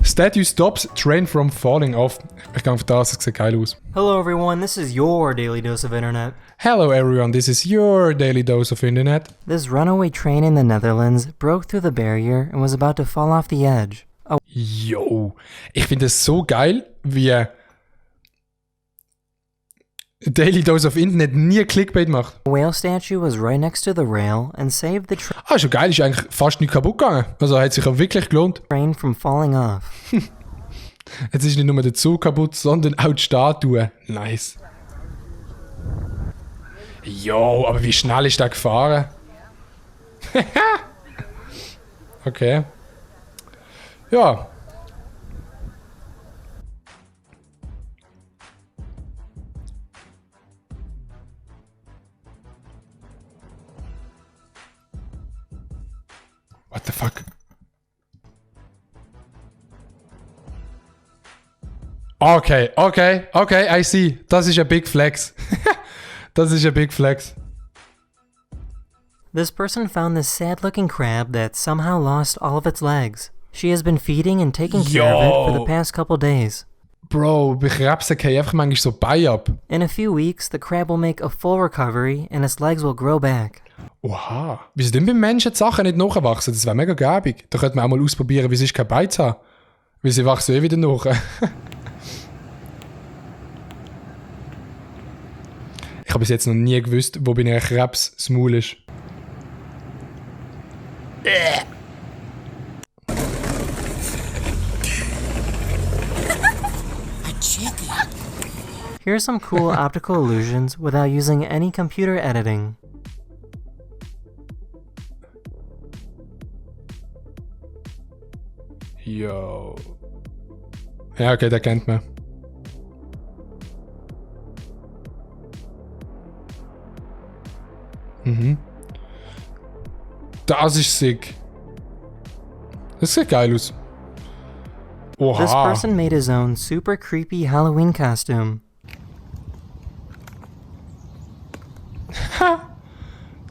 Statue stops train from falling off. Ich gehe auf das, es sieht geil aus. Hello everyone, this is your daily dose of internet. Hello everyone, this is your daily dose of internet. This runaway train in the Netherlands broke through the barrier and was about to fall off the edge. Yo, ich finde es so geil, wie Daily Dose of Internet nie Clickbait macht. A whale statue was right next to the rail and saved the Schon geil, ist eigentlich fast nicht kaputt gegangen. Also hat sich auch wirklich gelohnt. train from falling off. Jetzt ist nicht nur der Zug kaputt, sondern auch die Statue. Nice. Jo, aber wie schnell ist der gefahren? Okay. Ja. What the fuck? Okay, I see. Das ist ein Big Flex. Das ist ein Big Flex. This person found this sad-looking crab that somehow lost all of its legs. She has been feeding and taking care of it for the past couple days. Bro, bei Krebsen gehen einfach manchmal so Beine ab. In a few weeks, the crab will make a full recovery and its legs will grow back. Oha. Wieso denn beim Menschen die Sachen nicht nachwachsen? Das wäre mega gäbig. Da könnte man auch mal ausprobieren, wie es ist, kein Bein zu haben. Weil sie wachsen wieder nach. Ich habe bis jetzt noch nie gewusst, wo bei einem Krebs das Maul ist. Here's some cool optical illusions without using any computer editing. Yo. Ja, okay, der kennt man. Das ist sick. Das sieht geil aus. Oha. This person made his own super creepy Halloween costume.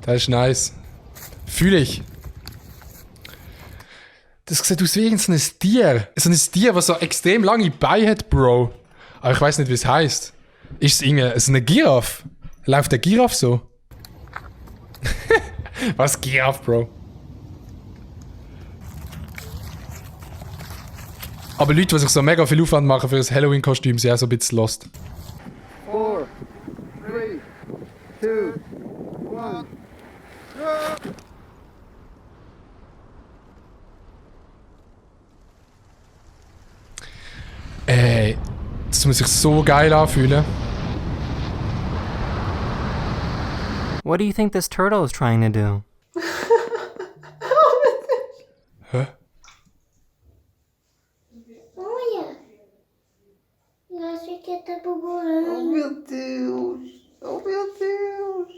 Das ist nice. Fühle ich. Das sieht aus wie irgendein Tier. So ein Tier, das so extrem lange Beine hat, Bro. Aber ich weiß nicht, wie es heißt. Ist es irgendwie so eine Giraffe? Läuft der Giraffe so? Was Giraffe, Bro? Aber Leute, die sich so mega viel Aufwand machen für ein Halloween-Kostüm, sind auch so ein bisschen lost. 4, 3, 2, 1. Ey, das muss sich so geil anfühlen. What do you think this turtle is trying to do? Hä? Olha! Eu acho que tá Oh bugando. meu Deus! Oh meu Deus!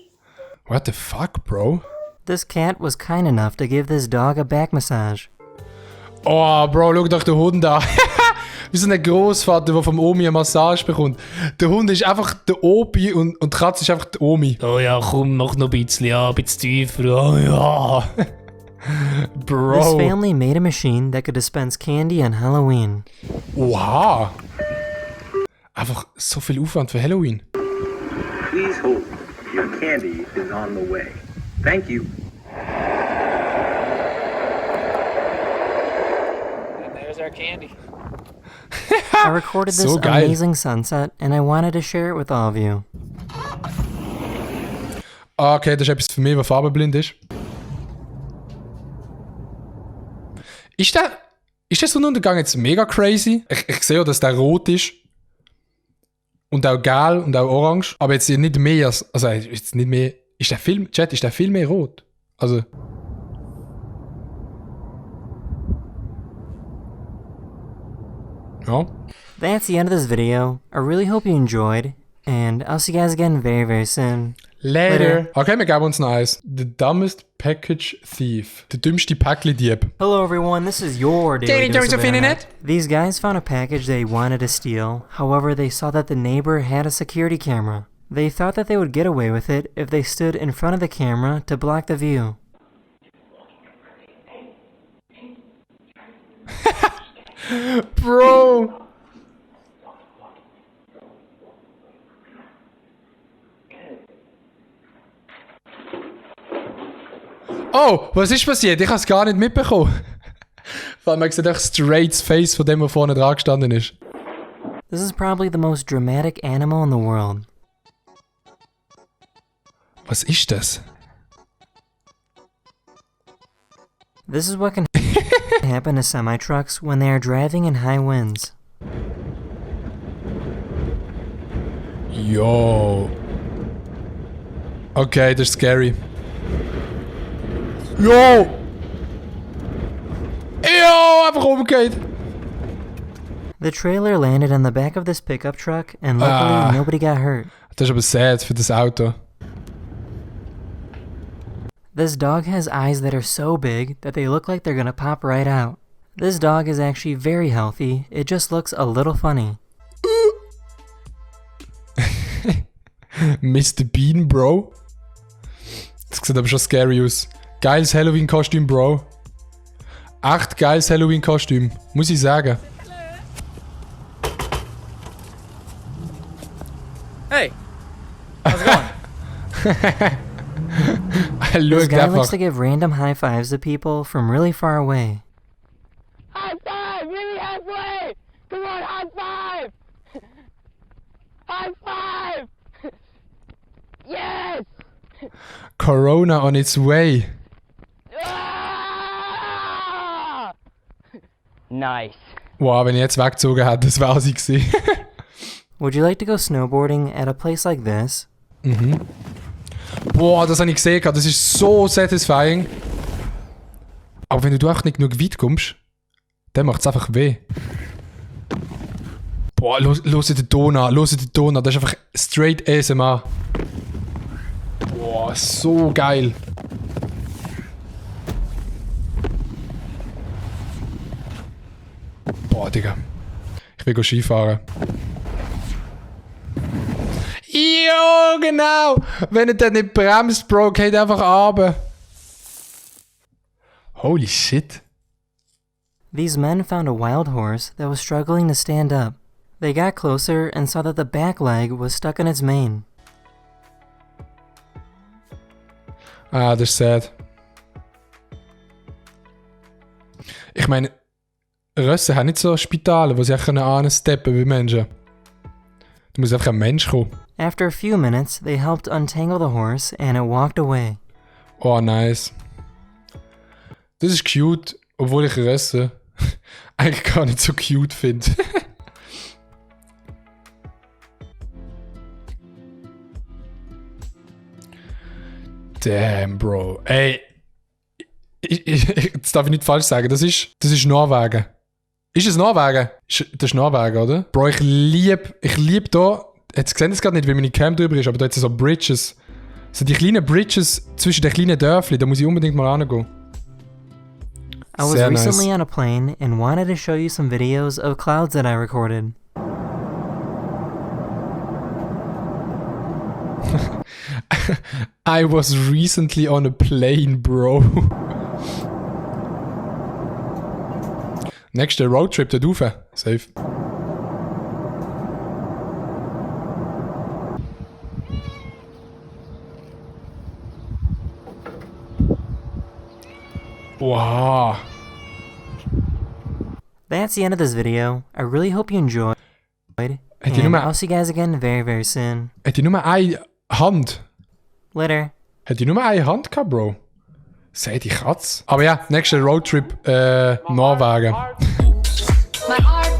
What the fuck, Bro? This cat was kind enough to give this dog a back massage. Oh, Bro, schau doch den Hund an. Wie so ein Großvater, der vom Omi eine Massage bekommt. Der Hund ist einfach der Opi und die Katze ist einfach die Omi. Oh ja, komm, mach noch ein bisschen, ja, ein bisschen tiefer. Oh ja. This Bro. family made a machine that could dispense candy on Halloween. Oha. Einfach so viel Aufwand für Halloween. Please hold. Your candy is on the way. Thank you. There's our candy. I recorded this So geil. amazing sunset and I wanted to share it with all of you. Ah, okay, das ist etwas für mich, der farbenblind ist. Ist der Sonnenuntergang jetzt mega crazy? Ich sehe ja, dass der rot ist. Und auch gelb und auch orange. Aber jetzt nicht mehr. Also, jetzt nicht mehr. Ist der viel mehr rot? Also. Ja. That's the end of this video. I really hope you enjoyed, and I'll see you guys again very, very soon. Later. Okay, wir geben uns noch eins. The dumbest package thief. Der dümmste Päckli-Dieb. Hello everyone, this is your daily dose of internet. These guys found a package they wanted to steal. However, they saw that the neighbor had a security camera. They thought that they would get away with it if they stood in front of the camera to block the view. Bro! Oh, was ist passiert? Ich habe es gar nicht mitbekommen. Weil man sieht echt straight das Face von dem, der vorne dran gestanden ist. This is probably the most dramatic animal in the world. Was ist das? This is what can happen to semi-trucks when they are driving in high winds. Yo. Okay, das ist scary. Yo! Yo, einfach umgekehrt. The trailer landed on the back of this pickup truck and luckily nobody got hurt. Das ist aber sad für das Auto. This dog has eyes that are so big that they look like they're gonna pop right out. This dog is actually very healthy, it just looks a little funny. Mr. Bean, Bro. Das sieht aber schon scary aus. Geiles Halloween-Kostüm, Bro. Echt geiles Halloween-Kostüm, muss ich sagen. Hey, how's it going? This Look guy likes einfach. to give random high fives to people from really far away. High five! Meet me halfway! Come on, high five! High five! Yes! Corona on its way. Ah! Nice. Wow, wenn ich jetzt weggezogen hätte, das wäre sie gewesen. Would you like to go snowboarding at a place like this? Boah, das habe ich gesehen, das ist so satisfying. Aber wenn du echt nicht genug weit kommst, dann macht es einfach weh. Boah, los den Ton an, das ist einfach straight ASMR. Boah, so geil. Boah, Digga. Ich will Skifahren. Jo, genau! Wenn er dann nicht bremst, Bro, geht einfach runter. Holy shit. These men found a wild horse that was struggling to stand up. They got closer and saw that the back leg was stuck in its mane. Ah, das ist sad. Ich meine, Rösse haben nicht so Spitale, wo sie einfach ansteppen wie Menschen. Da muss einfach ein Mensch kommen. After a few minutes, they helped untangle the horse and it walked away. Oh, nice. Das ist cute, obwohl ich Rösse eigentlich gar nicht so cute finde. Damn, Bro. Ey. Jetzt darf ich nicht falsch sagen. Das ist Norwegen. Ist es Norwegen? Das ist Norwegen, oder? Bro, ich lieb da. Jetzt sehen das gerade nicht, wie meine Cam drüber ist, aber da hat es so Bridges. So die kleinen Bridges zwischen den kleinen Dörfli, da muss ich unbedingt mal hingehen. I was Sehr recently nice. on a plane and wanted to show you some videos of clouds that I recorded. I was recently on a plane, bro. Nächster Roadtrip dort rauf. Safe. Wow. That's the end of this video. I really hope you enjoyed. Hat die And Nummer, I'll see you guys again very, very soon. hat die Nummer eine Hand? Later. Hat die Nummer eine Hand gehabt, Bro? Sei die Katz. Aber ja, nächster Roadtrip, Norwegen. My heart